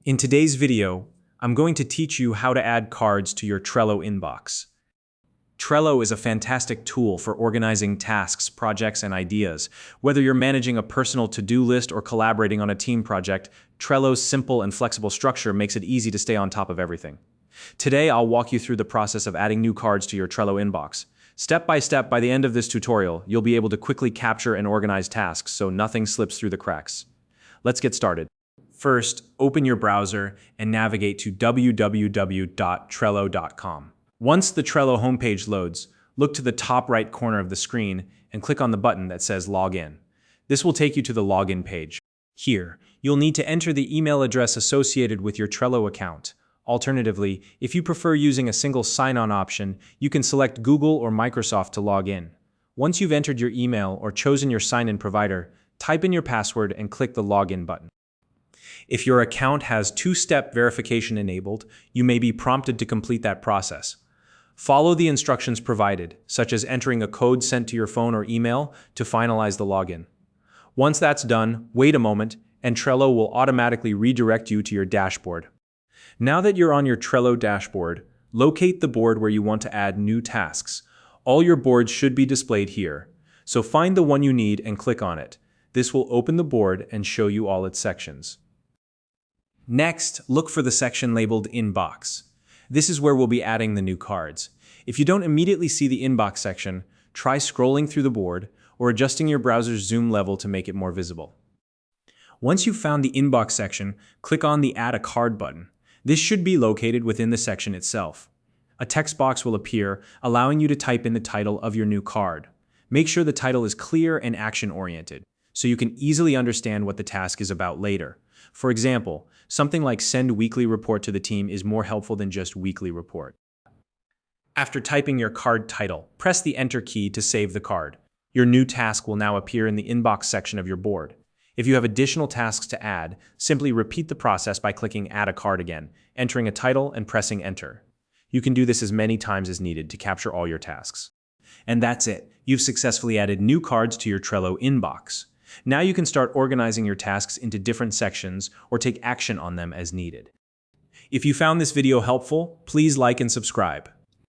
In today's video, I'm going to teach you how to add cards to your Trello inbox. Trello is a fantastic tool for organizing tasks, projects, and ideas. Whether you're managing a personal to-do list or collaborating on a team project, Trello's simple and flexible structure makes it easy to stay on top of everything. Today, I'll walk you through the process of adding new cards to your Trello inbox. Step by step, by the end of this tutorial, you'll be able to quickly capture and organize tasks so nothing slips through the cracks. Let's get started. First, open your browser and navigate to www.trello.com. Once the Trello homepage loads, look to the top right corner of the screen and click on the button that says Login. This will take you to the login page. Here, you'll need to enter the email address associated with your Trello account. Alternatively, if you prefer using a single sign-on option, you can select Google or Microsoft to log in. Once you've entered your email or chosen your sign-in provider, type in your password and click the Login button. If your account has two-step verification enabled, you may be prompted to complete that process. Follow the instructions provided, such as entering a code sent to your phone or email to finalize the login. Once that's done, wait a moment, and Trello will automatically redirect you to your dashboard. Now that you're on your Trello dashboard, locate the board where you want to add new tasks. All your boards should be displayed here, so find the one you need and click on it. This will open the board and show you all its sections. Next, look for the section labeled Inbox. This is where we'll be adding the new cards. If you don't immediately see the Inbox section, try scrolling through the board or adjusting your browser's zoom level to make it more visible. Once you've found the Inbox section, click on the Add a Card button. This should be located within the section itself. A text box will appear, allowing you to type in the title of your new card. Make sure the title is clear and action-oriented, so you can easily understand what the task is about later. For example, something like Send Weekly Report to the team is more helpful than just Weekly Report. After typing your card title, press the Enter key to save the card. Your new task will now appear in the Inbox section of your board. If you have additional tasks to add, simply repeat the process by clicking Add a Card again, entering a title, and pressing Enter. You can do this as many times as needed to capture all your tasks. And that's it. You've successfully added new cards to your Trello inbox. Now you can start organizing your tasks into different sections or take action on them as needed. If you found this video helpful, please like and subscribe.